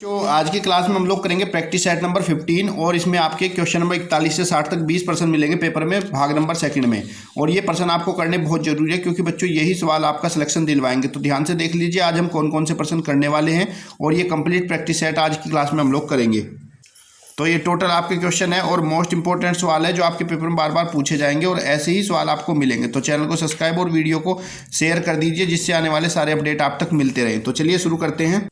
तो आज की क्लास में हम लोग करेंगे प्रैक्टिस सेट नंबर 15 और इसमें आपके क्वेश्चन नंबर 41 से 60 तक 20% मिलेंगे पेपर में भाग नंबर सेकंड में। और ये पर्सन आपको करने बहुत जरूरी है क्योंकि बच्चों यही सवाल आपका सिलेक्शन दिलवाएंगे। तो ध्यान से देख लीजिए आज हम कौन कौन से पर्सन करने वाले हैं और ये कंप्लीट प्रैक्टिस सेट आज की क्लास में हम लोग करेंगे। तो ये टोटल आपके क्वेश्चन है और मोस्ट इंपॉर्टेंट सवाल है जो आपके पेपर में बार बार पूछे जाएंगे और ऐसे ही सवाल आपको मिलेंगे। तो चैनल को सब्सक्राइब और वीडियो को शेयर कर दीजिए जिससे आने वाले सारे अपडेट आप तक मिलते रहें। तो चलिए शुरू करते हैं।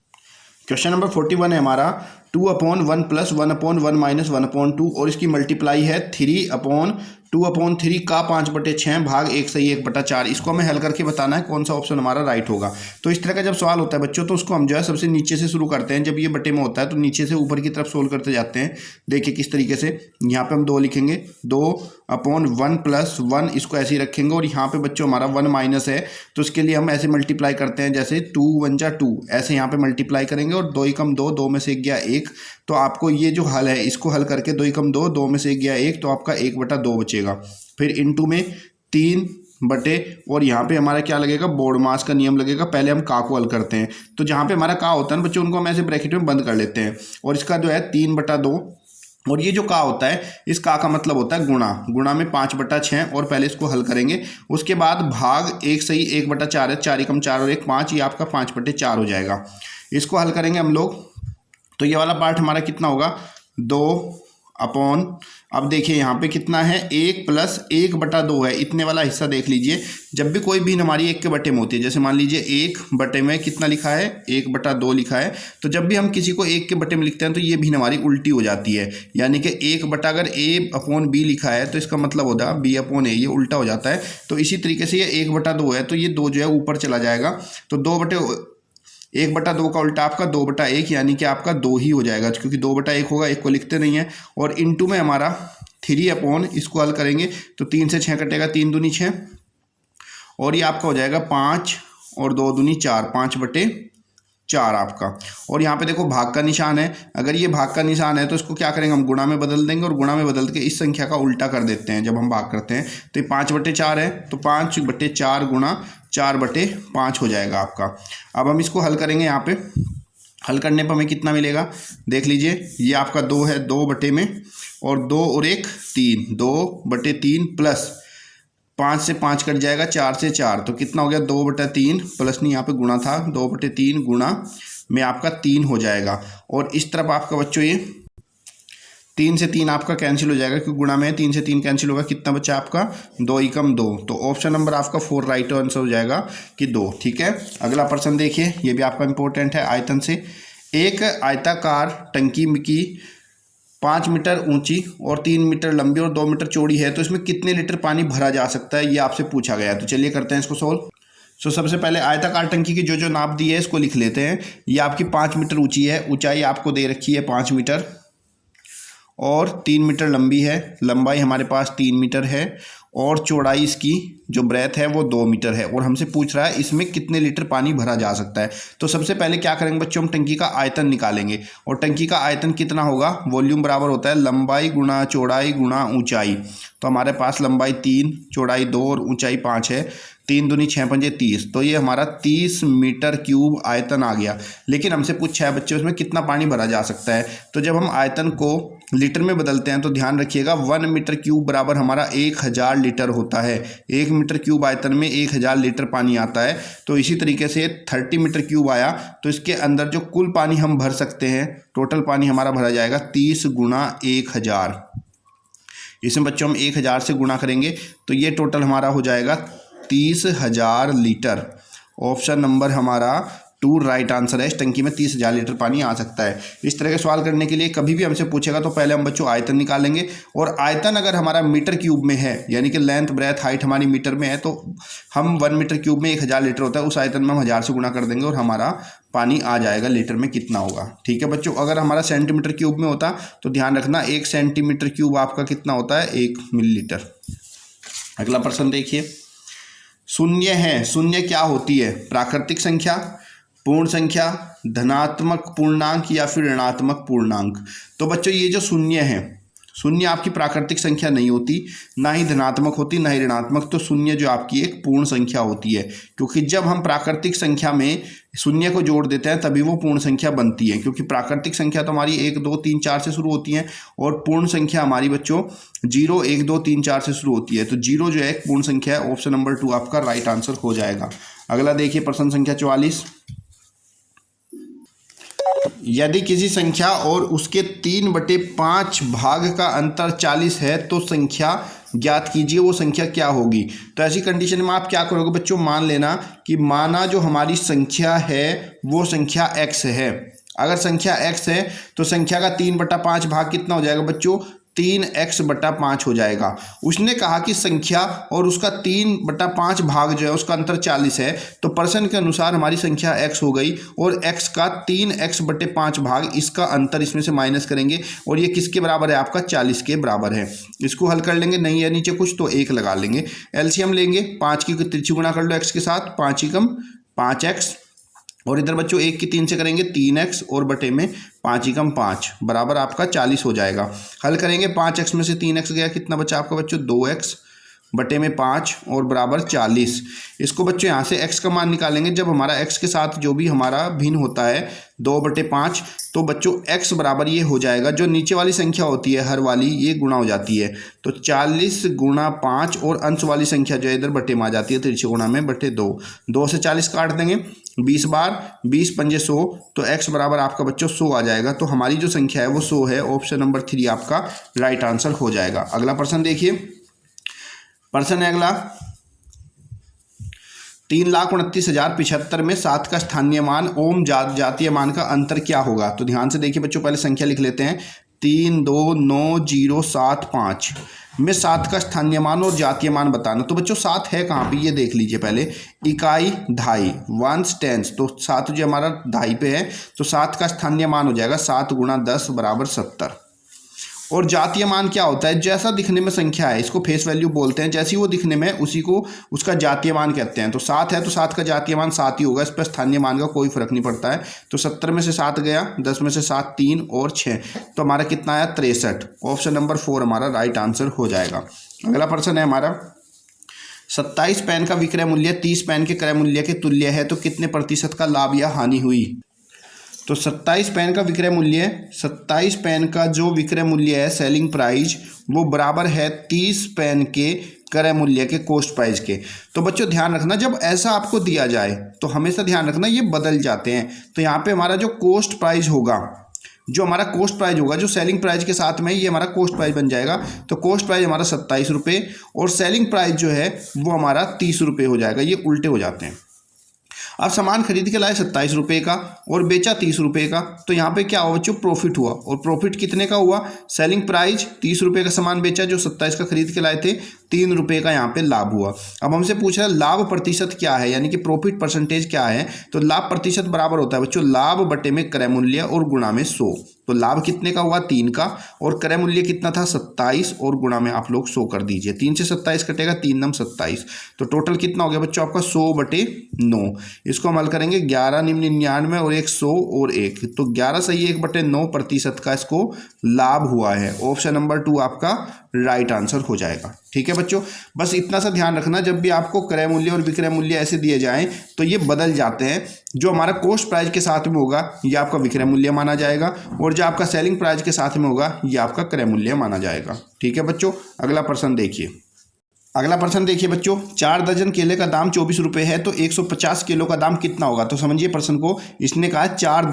क्वेश्चन नंबर 41 है हमारा 2/1 + 1/1 - 1/2 और इसकी मल्टीप्लाई है 3/2/3 का 5/6 भाग 1 सही 1/4। इसको हमें हल करके बताना है कौन सा ऑप्शन हमारा राइट होगा। तो इस तरह का जब सवाल होता है बच्चों तो उसको हम जो है सबसे नीचे से शुरू करते हैं। जब ये बटे में होता है तो नीचे से ऊपर की तरफ सोल्व करते जाते हैं। देखिए किस तरीके से, यहाँ पे हम 2 लिखेंगे, 2/1 + 1 इसको ऐसे ही रखेंगे और यहाँ पे बच्चों हमारा 1 माइनस है तो इसके लिए हम ऐसे मल्टीप्लाई करते हैं जैसे 2 × 1 = 2 ऐसे यहाँ पे मल्टीप्लाई करेंगे और 2 × 2 2 में से 1 गया 1। तो आपको ये जो हल है इसको हल करके 2 × 2 2 में से 1 गया 1 तो आपका 1/2 बचेगा। फिर इनटू में 3 बटे और यहाँ पे हमारा क्या लगेगा, बोर्ड मास का नियम लगेगा। पहले हम का को हल करते हैं तो जहाँ पे हमारा का होता है ना बच्चों उनको हम ऐसे ब्रैकेट में बंद कर लेते हैं और इसका जो है 3/2 और ये जो का होता है इस का मतलब होता है गुणा में 5/6 और पहले इसको हल करेंगे। उसके बाद भाग 1 सही 1/4 है, 4 × 4 और 1 5, ये आपका 5/4 हो जाएगा। इसको हल करेंगे हम लोग तो ये वाला पार्ट हमारा कितना होगा 2 अपॉन, अब देखिए यहाँ पे कितना है 1 + 1/2 है। इतने वाला हिस्सा देख लीजिए। जब भी कोई भी हमारी 1 के बटे में होती है, जैसे मान लीजिए 1 बटे में कितना लिखा है 1/2 लिखा है, तो जब भी हम किसी को 1 के बटे में लिखते हैं तो ये भी हमारी उल्टी हो जाती है। यानी कि 1 बटा अगर A/B लिखा है तो इसका मतलब होता है B/A, ये उल्टा हो जाता है। तो इसी तरीके से ये 1/2 है तो ये 2 जो है ऊपर चला जाएगा तो 1/2 का उल्टा आपका 2/1 यानी कि आपका 2 ही हो जाएगा क्योंकि 2/1 होगा, 1 को लिखते नहीं है। और इनटू में हमारा 3/, इसको हल करेंगे तो 3 से 6 कटेगा, 3 दूनी 6 और ये आपका हो जाएगा 5 और 2 दूनी 4, 5/4 आपका। और यहाँ पे देखो भाग का निशान है, अगर ये भाग का निशान है तो इसको क्या करेंगे हम गुणा में बदल देंगे और गुणा में बदल के इस संख्या का उल्टा कर देते हैं जब हम भाग करते हैं। तो ये 5/4 है तो 5/4 गुणा 4/5 हो जाएगा आपका। अब हम इसको हल करेंगे, यहाँ पे हल करने पर हमें कितना मिलेगा देख लीजिए। ये आपका 2 है, 2 बटे में और 2 और 1 3, 2/3 प्लस 5 से 5 कट जाएगा, 4 से 4 तो कितना हो गया 2/3 प्लस नहीं यहाँ पे गुणा था 2/3 गुणा में आपका 3 हो जाएगा। और इस तरफ आपका बच्चों ये 3 से 3 आपका कैंसिल हो जाएगा क्योंकि गुणा में 3 से 3 कैंसिल होगा, कितना बचा आपका 2 × 2। तो ऑप्शन नंबर आपका 4 राइट आंसर हो जाएगा कि 2। ठीक है, अगला प्रश्न देखिए, ये भी आपका इंपॉर्टेंट है। आयतन से एक आयताकार टंकी की 5 मीटर ऊंची और 3 मीटर लंबी और 2 मीटर चौड़ी है तो इसमें कितने लीटर पानी भरा जा सकता है, ये आपसे पूछा गया है। तो चलिए करते हैं इसको सोल्व। सबसे पहले आयताकार टंकी की जो नाप दी है इसको लिख लेते हैं। ये आपकी 5 मीटर ऊंची है, ऊंचाई आपको दे रखी है 5 मीटर और 3 मीटर लंबी है, लंबाई हमारे पास 3 मीटर है और चौड़ाई इसकी जो ब्रेथ है वो 2 मीटर है और हमसे पूछ रहा है इसमें कितने लीटर पानी भरा जा सकता है। तो सबसे पहले क्या करेंगे बच्चों, हम टंकी का आयतन निकालेंगे और टंकी का आयतन कितना होगा, वॉल्यूम बराबर होता है लंबाई गुणा चौड़ाई गुणा ऊंचाई। तो हमारे पास लंबाई 3, चौड़ाई 2 और ऊंचाई 5 है, 3 दूनी 6 पंजे 30 तो ये हमारा 30 मीटर क्यूब आयतन आ गया। लेकिन हमसे पूछा है बच्चों इसमें कितना पानी भरा जा सकता है। तो जब हम आयतन को लीटर में बदलते हैं तो ध्यान रखिएगा 1 मीटर क्यूब बराबर हमारा 1000 लीटर होता है। 1 मीटर क्यूब आयतन में 1000 लीटर पानी आता है। तो इसी तरीके से 30 मीटर क्यूब आया तो इसके अंदर जो कुल पानी हम भर सकते हैं, टोटल पानी हमारा भरा जाएगा 30 × 1000। इसमें बच्चों हम 1000 से गुणा करेंगे तो ये टोटल हमारा हो जाएगा 30,000 लीटर। ऑप्शन नंबर हमारा 2 राइट आंसर है। इस टंकी में 30,000 लीटर पानी आ सकता है। इस तरह के सवाल करने के लिए कभी भी हमसे पूछेगा तो पहले हम बच्चों आयतन निकालेंगे और आयतन अगर हमारा मीटर क्यूब में है यानी कि लेंथ ब्रेथ हाइट हमारी मीटर में है तो हम 1 मीटर क्यूब में 1000 लीटर होता है, उस आयतन में हम 1000 से गुणा कर देंगे और हमारा पानी आ जाएगा लीटर में कितना होगा। ठीक है बच्चों, अगर हमारा सेंटीमीटर क्यूब में होता तो ध्यान रखना 1 सेंटीमीटर क्यूब आपका कितना होता है 1 मिलीलीटर। अगला प्रश्न देखिए, शून्य है, शून्य क्या होती है, प्राकृतिक संख्या, पूर्ण संख्या, धनात्मक पूर्णांक या फिर ऋणात्मक पूर्णांक। तो बच्चों ये जो शून्य है शून्य आपकी प्राकृतिक संख्या नहीं होती, ना ही धनात्मक होती ना ही ऋणात्मक। तो शून्य जो आपकी एक पूर्ण संख्या होती है, क्योंकि जब हम प्राकृतिक संख्या में शून्य को जोड़ देते हैं तभी वो पूर्ण संख्या बनती है। क्योंकि प्राकृतिक संख्या तो हमारी 1 2 3 4 से शुरू होती है और पूर्ण संख्या हमारी बच्चों 0 1 2 3 4 से शुरू होती है। तो 0 जो है एक पूर्ण संख्या है। ऑप्शन नंबर 2 आपका राइट आंसर हो जाएगा। अगला देखिए प्रश्न संख्या 44। यदि किसी संख्या और उसके 3/5 भाग का अंतर 40 है तो संख्या ज्ञात कीजिए, वो संख्या क्या होगी। तो ऐसी कंडीशन में आप क्या करोगे बच्चों, मान लेना कि माना जो हमारी संख्या है वो संख्या x है। अगर संख्या x है तो संख्या का 3/5 भाग कितना हो जाएगा बच्चों, 3x/5 हो जाएगा। उसने कहा कि संख्या और उसका 3/5 भाग जो है उसका अंतर 40 है, तो प्रश्न के अनुसार हमारी संख्या x हो गई और x का 3x/5 भाग, इसका अंतर इसमें से माइनस करेंगे और ये किसके बराबर है, आपका 40 के बराबर है। इसको हल कर लेंगे, नहीं है नीचे कुछ तो 1 लगा लेंगे। एलसीएम लेंगे, 5 की तिरछी गुणा कर लो x के साथ, 5 ही कम 5x, और इधर बच्चों 1 की 3 से करेंगे 3x और बटे में 5 ही कम 5 बराबर आपका 40 हो जाएगा। हल करेंगे, 5x में से 3x गया, कितना बचा आपका बच्चों 2x बटे में 5 और बराबर 40। इसको बच्चों यहाँ से x का मान निकालेंगे, जब हमारा x के साथ जो भी हमारा भिन्न होता है 2/5, तो बच्चों x बराबर ये हो जाएगा, जो नीचे वाली संख्या होती है हर वाली ये गुणा हो जाती है, तो 40 गुणा 5 और अंश वाली संख्या जो है इधर बटे में आ जाती है, तिरछे गुणा में बटे 2, 2 से 40 काट देंगे 20 बार, 20 पंजे 100, तो x बराबर आपका बच्चों 100 आ जाएगा। तो हमारी जो संख्या है वो 100 है। ऑप्शन नंबर 3 आपका राइट आंसर हो जाएगा। अगला प्रश्न देखिए, प्रश्न है अगला, 3,29,075 में 7 का स्थानीय मान ओम जातीय मान का अंतर क्या होगा। तो ध्यान से देखिए बच्चों, पहले संख्या लिख लेते हैं। 329,075 में 7 का स्थानीय मान और जातीय मान बताना। तो बच्चों 7 है कहाँ पे, ये देख लीजिए पहले। इकाई ढाई, 1 टेंस, तो 7 जो हमारा ढाई पे है, तो 7 का स्थानीय मान हो जाएगा 7 गुणा 10 बराबर 70। और जातीय मान क्या होता है, जैसा दिखने में संख्या है इसको फेस वैल्यू बोलते हैं, जैसी वो दिखने में उसी को उसका जातीय मान कहते हैं। तो 7 है तो 7 का जातीय मान 7 ही होगा, इस पर स्थानीय मान का कोई फर्क नहीं पड़ता है। तो 70 में से 7 गया, 10 में से 7 3 और 6, तो हमारा कितना आया 63। ऑप्शन नंबर 4 हमारा राइट आंसर हो जाएगा। अगला प्रश्न है हमारा, 27 पेन का विक्रय मूल्य 30 पेन के क्रय मूल्य के तुल्य है, तो कितने प्रतिशत का लाभ या हानि हुई। तो 27 पेन का विक्रय मूल्य, 27 पेन का जो विक्रय मूल्य है सेलिंग प्राइस, वो बराबर है 30 पेन के क्रय मूल्य के कॉस्ट प्राइस के। तो बच्चों ध्यान रखना, जब ऐसा आपको दिया जाए तो हमेशा ध्यान रखना ये बदल जाते हैं। तो यहाँ पे हमारा जो कॉस्ट प्राइस होगा, जो हमारा कॉस्ट प्राइस होगा, जो सेलिंग प्राइस के साथ में ये हमारा कॉस्ट प्राइस बन जाएगा। तो कॉस्ट प्राइस हमारा 27 रुपये और सेलिंग प्राइस जो है वो हमारा 30 रुपये हो जाएगा। ये उल्टे हो जाते हैं। अब सामान खरीद के लाए 27 रुपये का और बेचा 30 रुपये का, तो यहाँ पे क्या हुआ बच्चों, प्रॉफिट हुआ। और प्रॉफिट कितने का हुआ, सेलिंग प्राइस 30 रुपये का सामान बेचा, जो 27 का खरीद के लाए थे, 3 रुपये का यहाँ पे लाभ हुआ। अब हमसे पूछ रहा है लाभ प्रतिशत क्या है, यानी कि प्रॉफिट परसेंटेज क्या है। तो लाभ प्रतिशत बराबर होता है बच्चों लाभ बटे में क्रय मूल्य और गुणा में 100। तो लाभ कितने का हुआ 3 का, और क्रय मूल्य कितना था 27, और गुणा में आप लोग 100 कर दीजिए। 3 से 27 कटेगा, 3 9 27, तो टोटल कितना हो गया बच्चों आपका 100/9। इसको हम हल करेंगे, 11 निम्न 99 और 100 और 1, तो 11 सही 1/9 प्रतिशत का इसको लाभ हुआ है। ऑप्शन नंबर 2 आपका राइट आंसर हो जाएगा। ठीक है बच्चों, बस इतना सा ध्यान रखना, जब भी आपको क्रय मूल्य और विक्रय मूल्य ऐसे दिए जाएं तो ये बदल जाते हैं। जो हमारा कॉस्ट प्राइस के साथ में होगा ये आपका विक्रय मूल्य माना जाएगा, और जो आपका सेलिंग प्राइस के साथ में होगा ये आपका क्रय मूल्य माना जाएगा। ठीक है बच्चों, अगला प्रश्न देखिए। अगला प्रश्न देखिए बच्चों, 4 दर्जन केले का दाम 24 रुपये है, तो 150 किलो का दाम कितना होगा। तो समझिए प्रश्न को, इसने कहा 4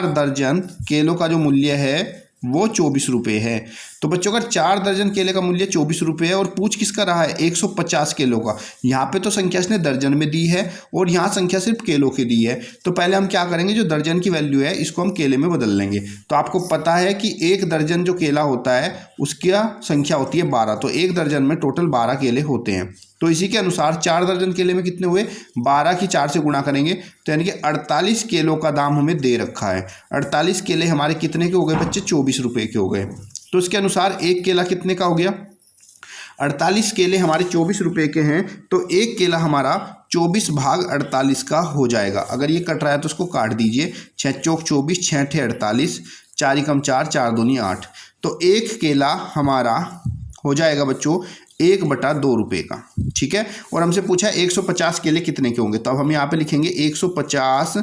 दर्जन केलों का जो मूल्य है वो 24 रुपये है। तो बच्चों अगर 4 दर्जन केले का मूल्य 24 रुपये है और पूछ किसका रहा है 150 किलो का, यहाँ पे तो संख्या इसने दर्जन में दी है और यहाँ संख्या सिर्फ केलों की दी है। तो पहले हम क्या करेंगे, जो दर्जन की वैल्यू है इसको हम केले में बदल लेंगे। तो आपको पता है कि 1 दर्जन जो केला होता है उसकी संख्या होती है 12, तो 1 दर्जन में टोटल 12 केले होते हैं। तो इसी के अनुसार 4 दर्जन केले में कितने हुए, 12 की 4 से गुणा करेंगे, तो यानी कि 48 किलो का दाम हमें दे रखा है। 48 केले हमारे कितने के हो गए बच्चे, 24 रुपये के हो गए। तो इसके अनुसार 1 केला कितने का हो गया, 48 केले हमारे 24 रुपये के हैं, तो 1 केला हमारा 24 भाग 48 का हो जाएगा। अगर ये कट रहा है तो उसको काट दीजिए, 6 चौक 24, 6 ठे 48, 4 ही कम 4, 4 दूनी 8। तो एक केला हमारा हो जाएगा बच्चों 1/2 रुपये का, ठीक है। और हमसे पूछा है 150 केले कितने के होंगे, तो अब हम यहाँ पे लिखेंगे 150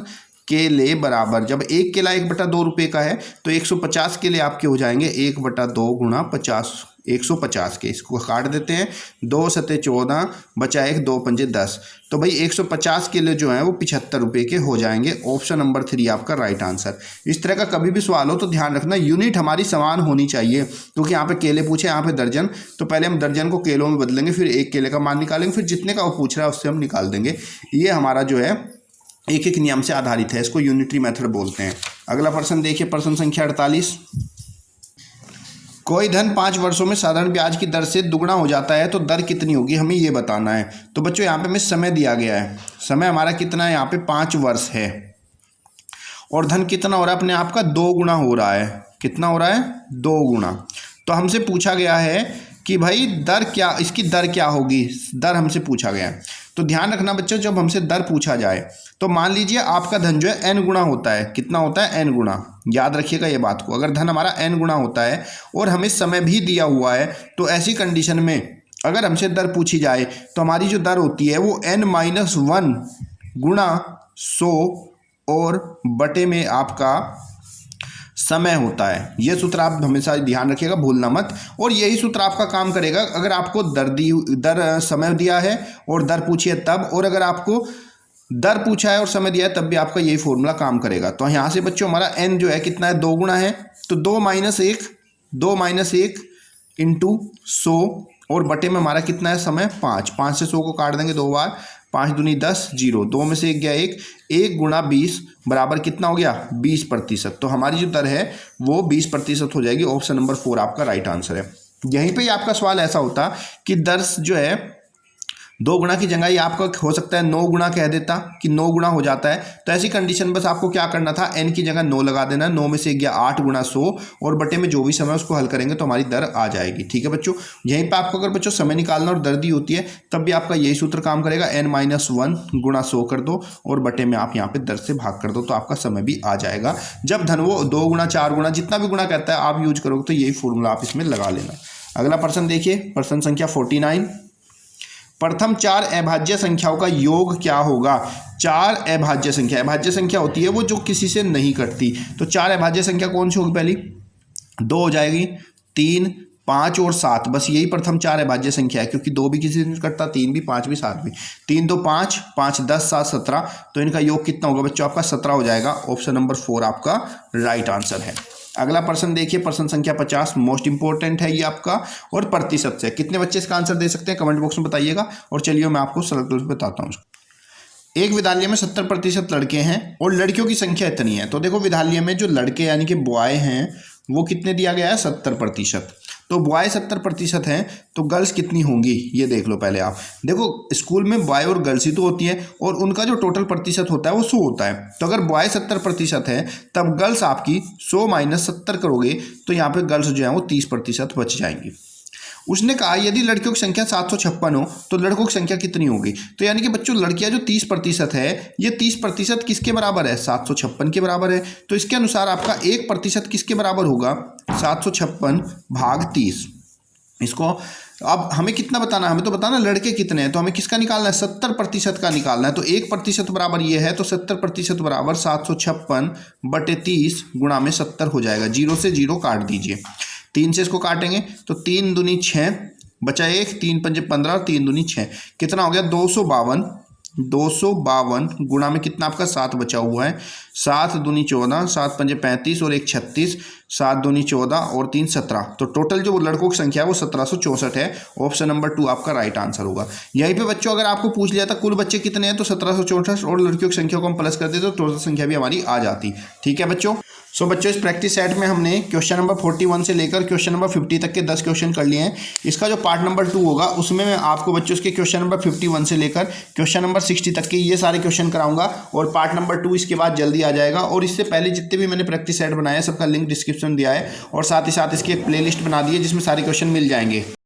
केले बराबर, जब एक केला 1/2 रुपये का है तो 150 केले आपके हो जाएंगे 1/2 गुणा 50, 150 के, इसको काट देते हैं, 2 सते 14 बचा 1, 2 पंजे 10। तो भाई 150 केले जो हैं वो 75 रुपये के हो जाएंगे। ऑप्शन नंबर 3 आपका राइट आंसर। इस तरह का कभी भी सवाल हो तो ध्यान रखना यूनिट हमारी समान होनी चाहिए, क्योंकि यहाँ पे केले पूछे, यहाँ पे दर्जन, तो पहले हम दर्जन को केलों में बदलेंगे, फिर एक केले का मान निकालेंगे, फिर जितने का वो पूछ रहा है उससे हम निकाल देंगे। ये हमारा जो है एक एक नियम से आधारित है, इसको यूनिटरी मेथड बोलते हैं। अगला प्रश्न देखिए, प्रश्न संख्या 48। कोई धन 5 वर्षों में साधारण ब्याज की दर से दुगना हो जाता है तो दर कितनी होगी, हमें ये बताना है। तो बच्चों यहाँ पे हमें समय दिया गया है, समय हमारा कितना है, यहाँ पे 5 वर्ष है, और धन कितना हो रहा है अपने आप का 2 गुना हो रहा है। कितना हो रहा है, 2 गुना। तो हमसे पूछा गया है कि भाई दर क्या, इसकी दर क्या होगी, दर हमसे पूछा गया है। तो ध्यान रखना बच्चों, जब हमसे दर पूछा जाए तो मान लीजिए आपका धन जो है n गुना होता है। कितना होता है, n गुना। याद रखिएगा ये बात को, अगर धन हमारा n गुना होता है और हमें समय भी दिया हुआ है, तो ऐसी कंडीशन में अगर हमसे दर पूछी जाए तो हमारी जो दर होती है वो n-1 गुणा 100 और बटे में आपका समय होता है। ये सूत्र आप हमेशा ध्यान रखिएगा, भूलना मत। और यही सूत्र आपका काम करेगा अगर आपको दर समय दिया है और दर पूछी है तब, और अगर आपको दर पूछा है और समय दिया है तब भी आपका यही फॉर्मूला काम करेगा। तो यहाँ से बच्चों हमारा n जो है कितना है, 2 गुना है, तो 2 - 1 इंटू 100 और बटे में हमारा कितना है समय 5। 5 से 100 को काट देंगे 2 बार, 5 दूनी 10, 0, 2 में से 1 गया 1, 1 गुणा 20 बराबर कितना हो गया, 20%। तो हमारी जो दर है वो 20% हो जाएगी। ऑप्शन नंबर 4 आपका राइट आंसर है। यहीं पे ही आपका सवाल ऐसा होता कि दर जो है 2 गुना की जगह ये आपका हो सकता है 9 गुना कह देता कि 9 गुना हो जाता है। तो ऐसी कंडीशन बस आपको क्या करना था, n की जगह 9 लगा देना। 9 में से 1 गया 8 गुणा 100 और बटे में जो भी समय उसको हल करेंगे तो हमारी दर आ जाएगी। ठीक है बच्चों, यहीं पर आपको अगर बच्चों समय निकालना और दर दी होती है तब भी आपका यही सूत्र काम करेगा, n-1 गुणा 100 कर दो और बटे में आप यहाँ पे दर से भाग कर दो तो आपका समय भी आ जाएगा। जब धन वो 2 गुना 4 गुना जितना भी गुना कहता है आप यूज करोगे तो यही फॉर्मूला आप इसमें लगा लेना। अगला प्रश्न देखिए, प्रश्न संख्या 49। प्रथम 4 अभाज्य संख्याओं का योग क्या होगा। 4 अभाज्य संख्या होती है वो जो किसी से नहीं कटती। तो 4 अभाज्य संख्या कौन सी होगी, पहली 2 हो जाएगी, 3, 5 और 7, बस यही प्रथम 4 अभाज्य संख्या है, क्योंकि 2 भी किसी से नहीं कटता, 3 भी, 5 भी, 7 भी। 3 2 5, 5 10 7 17, तो इनका योग कितना होगा बच्चों, आपका 17 हो जाएगा। ऑप्शन नंबर 4 आपका राइट आंसर है। अगला प्रश्न देखिए, प्रश्न संख्या 50, मोस्ट इंपॉर्टेंट है ये आपका, और प्रतिशत से। कितने बच्चे इसका आंसर दे सकते हैं कमेंट बॉक्स में बताइएगा। और चलिए मैं आपको सरल रूप से बताता हूँ। एक विद्यालय में 70% लड़के हैं और लड़कियों की संख्या इतनी है। तो देखो विद्यालय में जो लड़के यानी कि बॉय हैं वो कितने दिया गया है, 70%। तो बॉय 70% हैं तो गर्ल्स कितनी होंगी ये देख लो पहले आप। देखो स्कूल में बॉय और गर्ल्स ही तो होती है और उनका जो टोटल प्रतिशत होता है वो 100 होता है। तो अगर बॉय 70% है तब गर्ल्स आपकी 100 - 70 करोगे तो यहाँ पे गर्ल्स जो है वो 30% बच जाएंगी। उसने कहा यदि लड़कियों की संख्या 756 हो तो लड़कों की संख्या कितनी होगी। तो यानी कि बच्चों लड़कियां जो 30% है, ये 30% किसके बराबर है, 756 के बराबर है। तो इसके अनुसार आपका 1% किसके बराबर होगा, 756 भाग 30। इसको अब हमें कितना बताना है, हमें तो बताना लड़के कितने हैं, तो हमें किसका निकालना है, 70% का निकालना है। तो 1% बराबर ये है, तो 70% बराबर 756 बटे 30 गुणा में 70 हो जाएगा। 0 से 0 काट दीजिए, 3 से इसको काटेंगे तो 3 दूनी 6 बचा 1, 3 पंजे 15 और 3 दूनी 6, कितना हो गया 252 गुणा में कितना आपका 7 बचा हुआ है, 7 दूनी 14, 7 पंजे 35 और 1 36, 7 दूनी 14 और 3 17। तो टोटल जो लड़कों की संख्या है वो 1764 है। ऑप्शन नंबर 2 आपका राइट आंसर होगा। यहीं पे बच्चों अगर आपको पूछ लिया था कुल बच्चे कितने हैं तो 1764 और लड़कियों की संख्या को हम प्लस कर देते तो टोटल संख्या भी हमारी आ जाती। ठीक है बच्चों। सो बच्चों इस प्रैक्टिस सेट में हमने क्वेश्चन नंबर 41 से लेकर क्वेश्चन नंबर 50 तक के 10 क्वेश्चन कर लिए हैं। इसका जो पार्ट नंबर 2 होगा उसमें मैं आपको बच्चों इसके क्वेश्चन नंबर 51 से लेकर क्वेश्चन नंबर 60 तक के ये सारे क्वेश्चन कराऊंगा और पार्ट नंबर 2 इसके बाद जल्दी आ जाएगा। और इससे पहले जितने भी मैंने प्रैक्टिस सेट बनाए हैं सबका लिंक डिस्क्रिप्शन दिया है और साथ ही साथ इसकी एक प्लेलिस्ट बना दी है जिसमें सारे क्वेश्चन मिल जाएंगे।